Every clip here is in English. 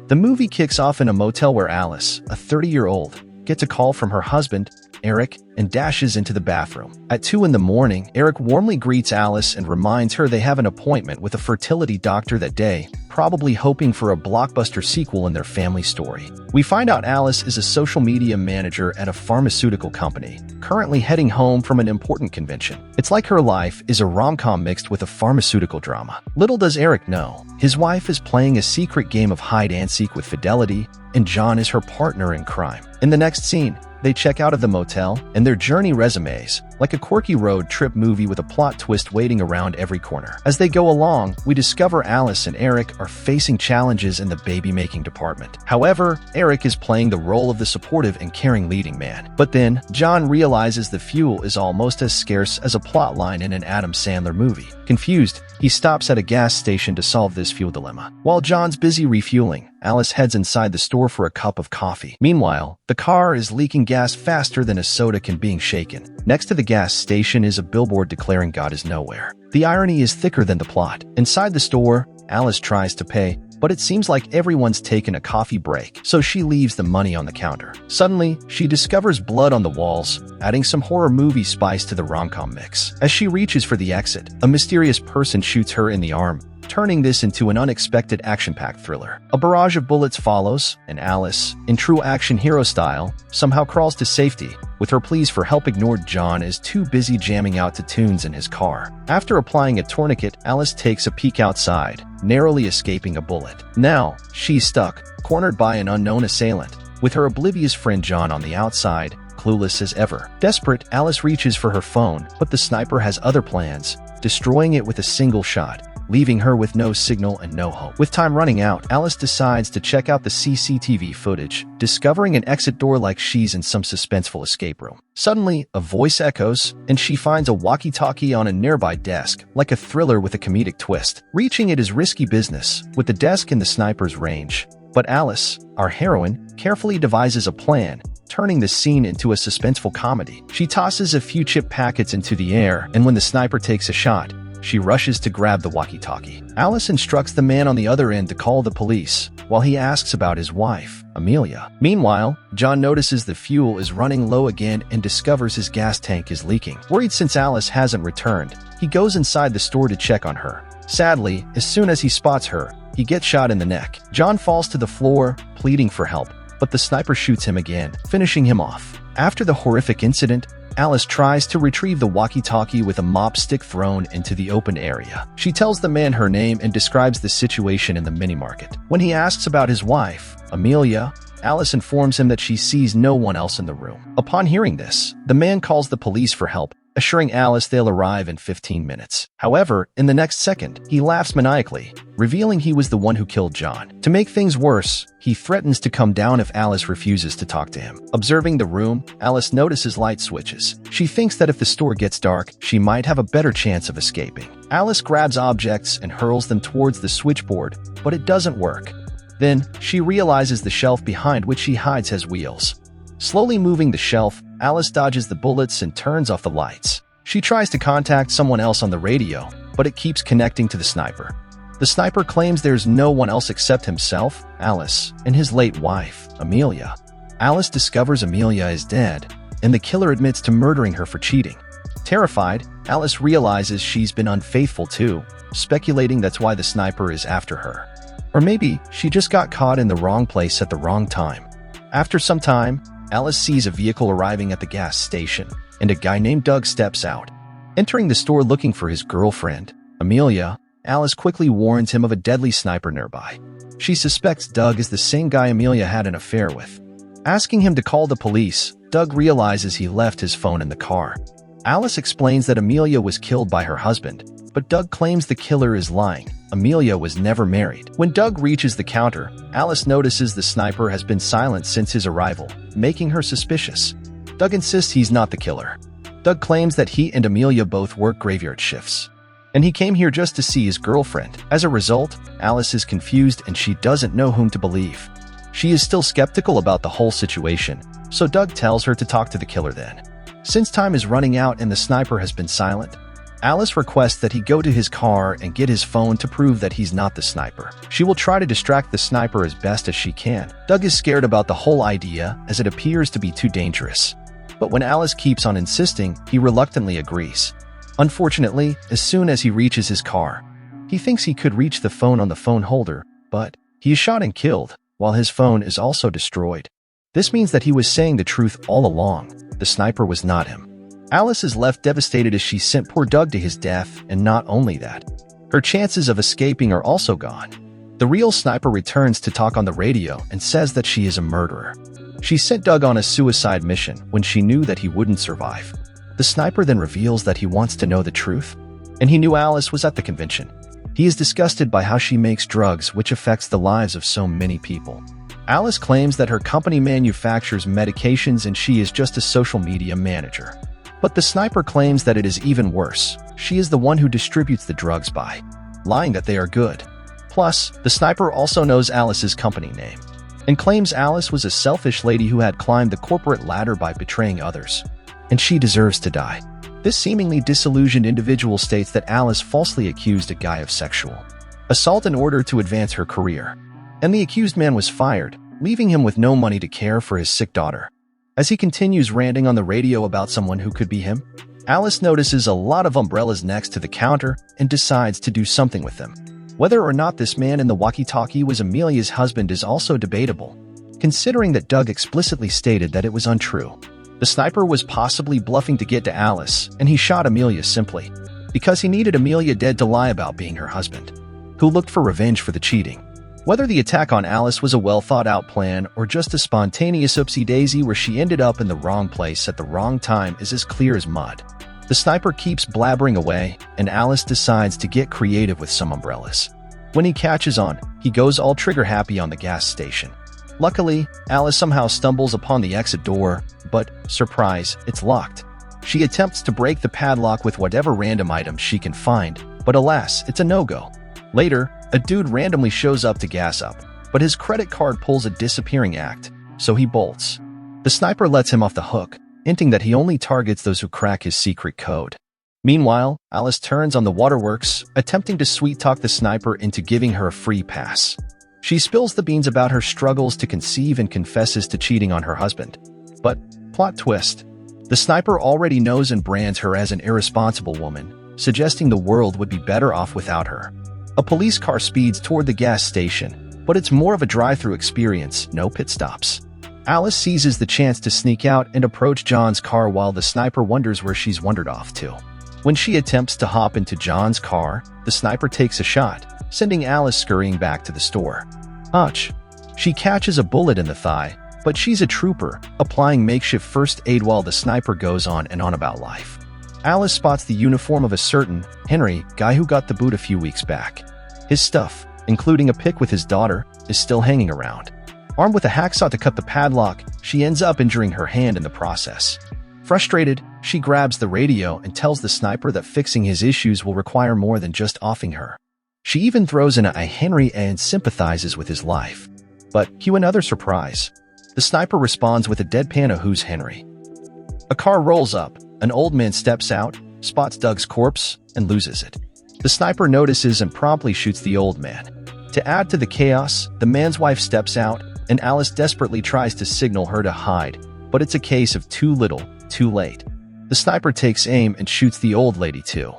The movie kicks off in a motel where Alice, a 30-year-old, gets a call from her husband, Eric, and dashes into the bathroom. At 2 in the morning, Eric warmly greets Alice and reminds her they have an appointment with a fertility doctor that day, probably hoping for a blockbuster sequel in their family story. We find out Alice is a social media manager at a pharmaceutical company, currently heading home from an important convention. It's like her life is a rom-com mixed with a pharmaceutical drama. Little does Eric know, his wife is playing a secret game of hide-and-seek with Fidelity, and John is her partner in crime. In the next scene, they check out of the motel, and their journey resumes, like a quirky road trip movie with a plot twist waiting around every corner. As they go along, we discover Alice and Eric are facing challenges in the baby-making department. However, Eric is playing the role of the supportive and caring leading man. But then, John realizes the fuel is almost as scarce as a plotline in an Adam Sandler movie. Confused, he stops at a gas station to solve this fuel dilemma. While John's busy refueling, Alice heads inside the store for a cup of coffee. Meanwhile, the car is leaking gas faster than a soda can being shaken. Next to the gas station is a billboard declaring God is nowhere. The irony is thicker than the plot. Inside the store, Alice tries to pay, but it seems like everyone's taken a coffee break, so she leaves the money on the counter. Suddenly, she discovers blood on the walls, adding some horror movie spice to the rom-com mix. As she reaches for the exit, a mysterious person shoots her in the arm, turning this into an unexpected action-packed thriller. A barrage of bullets follows, and Alice, in true action hero style, somehow crawls to safety, with her pleas for help ignored. John is too busy jamming out to tunes in his car. After applying a tourniquet, Alice takes a peek outside, narrowly escaping a bullet. Now, she's stuck, cornered by an unknown assailant, with her oblivious friend John on the outside, clueless as ever. Desperate, Alice reaches for her phone, but the sniper has other plans, destroying it with a single shot, leaving her with no signal and no hope. With time running out, Alice decides to check out the CCTV footage, discovering an exit door like she's in some suspenseful escape room. Suddenly, a voice echoes, and she finds a walkie-talkie on a nearby desk, like a thriller with a comedic twist. Reaching it is risky business, with the desk in the sniper's range. But Alice, our heroine, carefully devises a plan, turning the scene into a suspenseful comedy. She tosses a few chip packets into the air, and when the sniper takes a shot, she rushes to grab the walkie-talkie. Alice instructs the man on the other end to call the police, while he asks about his wife, Amelia. Meanwhile, John notices the fuel is running low again and discovers his gas tank is leaking. Worried since Alice hasn't returned, he goes inside the store to check on her. Sadly, as soon as he spots her, he gets shot in the neck. John falls to the floor, pleading for help, but the sniper shoots him again, finishing him off. After the horrific incident, Alice tries to retrieve the walkie-talkie with a mop stick thrown into the open area. She tells the man her name and describes the situation in the mini-market. When he asks about his wife, Amelia, Alice informs him that she sees no one else in the room. Upon hearing this, the man calls the police for help, assuring Alice they'll arrive in 15 minutes. However, in the next second, he laughs maniacally, revealing he was the one who killed John. To make things worse, he threatens to come down if Alice refuses to talk to him. Observing the room, Alice notices light switches. She thinks that if the store gets dark, she might have a better chance of escaping. Alice grabs objects and hurls them towards the switchboard, but it doesn't work. Then, she realizes the shelf behind which she hides has wheels. Slowly moving the shelf, Alice dodges the bullets and turns off the lights. She tries to contact someone else on the radio, but it keeps connecting to the sniper. The sniper claims there's no one else except himself, Alice, and his late wife, Amelia. Alice discovers Amelia is dead, and the killer admits to murdering her for cheating. Terrified, Alice realizes she's been unfaithful too, speculating that's why the sniper is after her. Or maybe she just got caught in the wrong place at the wrong time. After some time, Alice sees a vehicle arriving at the gas station, and a guy named Doug steps out. Entering the store looking for his girlfriend, Amelia, Alice quickly warns him of a deadly sniper nearby. She suspects Doug is the same guy Amelia had an affair with. Asking him to call the police, Doug realizes he left his phone in the car. Alice explains that Amelia was killed by her husband, but Doug claims the killer is lying. Amelia was never married. When Doug reaches the counter, Alice notices the sniper has been silent since his arrival, making her suspicious. Doug insists he's not the killer. Doug claims that he and Amelia both work graveyard shifts, and he came here just to see his girlfriend. As a result, Alice is confused and she doesn't know whom to believe. She is still skeptical about the whole situation, so Doug tells her to talk to the killer then. Since time is running out and the sniper has been silent, Alice requests that he go to his car and get his phone to prove that he's not the sniper. She will try to distract the sniper as best as she can. Doug is scared about the whole idea as it appears to be too dangerous. But when Alice keeps on insisting, he reluctantly agrees. Unfortunately, as soon as he reaches his car, he thinks he could reach the phone on the phone holder, but he is shot and killed, while his phone is also destroyed. This means that he was saying the truth all along. The sniper was not him. Alice is left devastated as she sent poor Doug to his death, and not only that, her chances of escaping are also gone. The real sniper returns to talk on the radio and says that she is a murderer. She sent Doug on a suicide mission when she knew that he wouldn't survive. The sniper then reveals that he wants to know the truth, and he knew Alice was at the convention. He is disgusted by how she makes drugs, which affects the lives of so many people. Alice claims that her company manufactures medications and she is just a social media manager. But the sniper claims that it is even worse. She is the one who distributes the drugs by lying that they are good. Plus, the sniper also knows Alice's company name and claims Alice was a selfish lady who had climbed the corporate ladder by betraying others, and she deserves to die. This seemingly disillusioned individual states that Alice falsely accused a guy of sexual assault in order to advance her career, and the accused man was fired, leaving him with no money to care for his sick daughter. As he continues ranting on the radio about someone who could be him, Alice notices a lot of umbrellas next to the counter and decides to do something with them. Whether or not this man in the walkie-talkie was Amelia's husband is also debatable, considering that Doug explicitly stated that it was untrue. The sniper was possibly bluffing to get to Alice, and he shot Amelia simply because he needed Amelia dead to lie about being her husband, who looked for revenge for the cheating. Whether the attack on Alice was a well-thought-out plan or just a spontaneous oopsie-daisy where she ended up in the wrong place at the wrong time is as clear as mud. The sniper keeps blabbering away, and Alice decides to get creative with some umbrellas. When he catches on, he goes all trigger-happy on the gas station. Luckily, Alice somehow stumbles upon the exit door, but, surprise, it's locked. She attempts to break the padlock with whatever random item she can find, but alas, it's a no-go. Later, a dude randomly shows up to gas up, but his credit card pulls a disappearing act, so he bolts. The sniper lets him off the hook, hinting that he only targets those who crack his secret code. Meanwhile, Alice turns on the waterworks, attempting to sweet-talk the sniper into giving her a free pass. She spills the beans about her struggles to conceive and confesses to cheating on her husband. But, plot twist, the sniper already knows and brands her as an irresponsible woman, suggesting the world would be better off without her. A police car speeds toward the gas station, but it's more of a drive-through experience, no pit stops. Alice seizes the chance to sneak out and approach John's car while the sniper wonders where she's wandered off to. When she attempts to hop into John's car, the sniper takes a shot, sending Alice scurrying back to the store. Ouch. She catches a bullet in the thigh, but she's a trooper, applying makeshift first aid while the sniper goes on and on about life. Alice spots the uniform of a certain Henry guy who got the boot a few weeks back. His stuff, including a pic with his daughter, is still hanging around. Armed with a hacksaw to cut the padlock, she ends up injuring her hand in the process. Frustrated, she grabs the radio and tells the sniper that fixing his issues will require more than just offing her. She even throws in a Henry and sympathizes with his life. But cue another surprise. The sniper responds with a deadpan of who's Henry. A car rolls up, an old man steps out, spots Doug's corpse, and loses it. The sniper notices and promptly shoots the old man. To add to the chaos, the man's wife steps out, and Alice desperately tries to signal her to hide, but it's a case of too little, too late. The sniper takes aim and shoots the old lady too.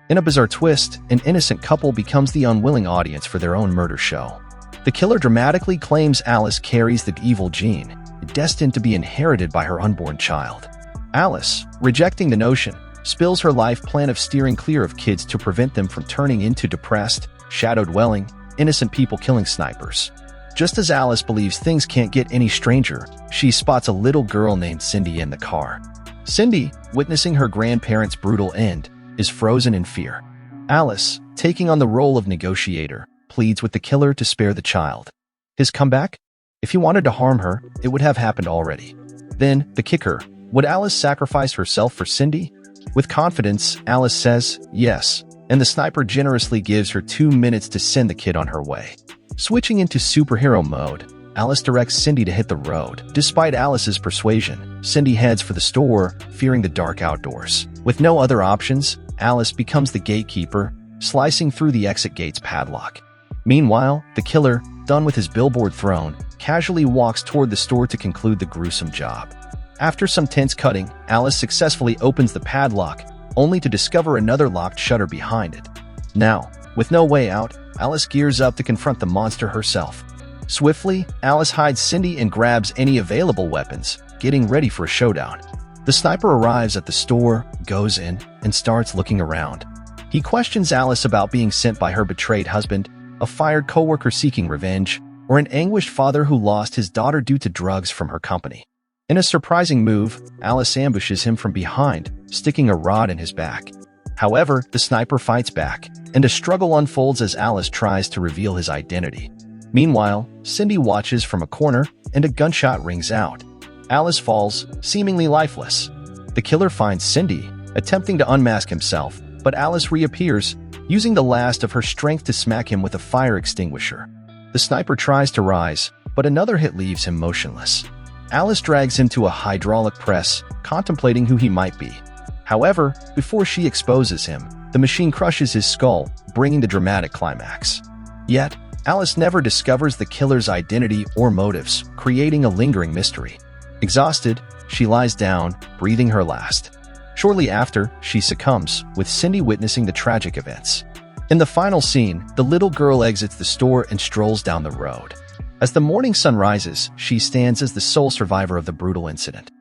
In a bizarre twist, an innocent couple becomes the unwilling audience for their own murder show. The killer dramatically claims Alice carries the evil gene, destined to be inherited by her unborn child. Alice, rejecting the notion, spills her life plan of steering clear of kids to prevent them from turning into depressed, shadow-dwelling, innocent people-killing snipers. Just as Alice believes things can't get any stranger, she spots a little girl named Cindy in the car. Cindy, witnessing her grandparents' brutal end, is frozen in fear. Alice, taking on the role of negotiator, pleads with the killer to spare the child. His comeback? If he wanted to harm her, it would have happened already. Then, the kicker, would Alice sacrifice herself for Cindy? With confidence, Alice says yes, and the sniper generously gives her 2 minutes to send the kid on her way. Switching into superhero mode, Alice directs Cindy to hit the road. Despite Alice's persuasion, Cindy heads for the store, fearing the dark outdoors. With no other options, Alice becomes the gatekeeper, slicing through the exit gate's padlock. Meanwhile, the killer, done with his billboard thrown, casually walks toward the store to conclude the gruesome job. After some tense cutting, Alice successfully opens the padlock, only to discover another locked shutter behind it. Now, with no way out, Alice gears up to confront the monster herself. Swiftly, Alice hides Cindy and grabs any available weapons, getting ready for a showdown. The sniper arrives at the store, goes in, and starts looking around. He questions Alice about being sent by her betrayed husband, a fired coworker seeking revenge, or an anguished father who lost his daughter due to drugs from her company. In a surprising move, Alice ambushes him from behind, sticking a rod in his back. However, the sniper fights back, and a struggle unfolds as Alice tries to reveal his identity. Meanwhile, Cindy watches from a corner, and a gunshot rings out. Alice falls, seemingly lifeless. The killer finds Cindy, attempting to unmask himself, but Alice reappears, using the last of her strength to smack him with a fire extinguisher. The sniper tries to rise, but another hit leaves him motionless. Alice drags him to a hydraulic press, contemplating who he might be. However, before she exposes him, the machine crushes his skull, bringing the dramatic climax. Yet, Alice never discovers the killer's identity or motives, creating a lingering mystery. Exhausted, she lies down, breathing her last. Shortly after, she succumbs, with Cindy witnessing the tragic events. In the final scene, the little girl exits the store and strolls down the road. As the morning sun rises, she stands as the sole survivor of the brutal incident.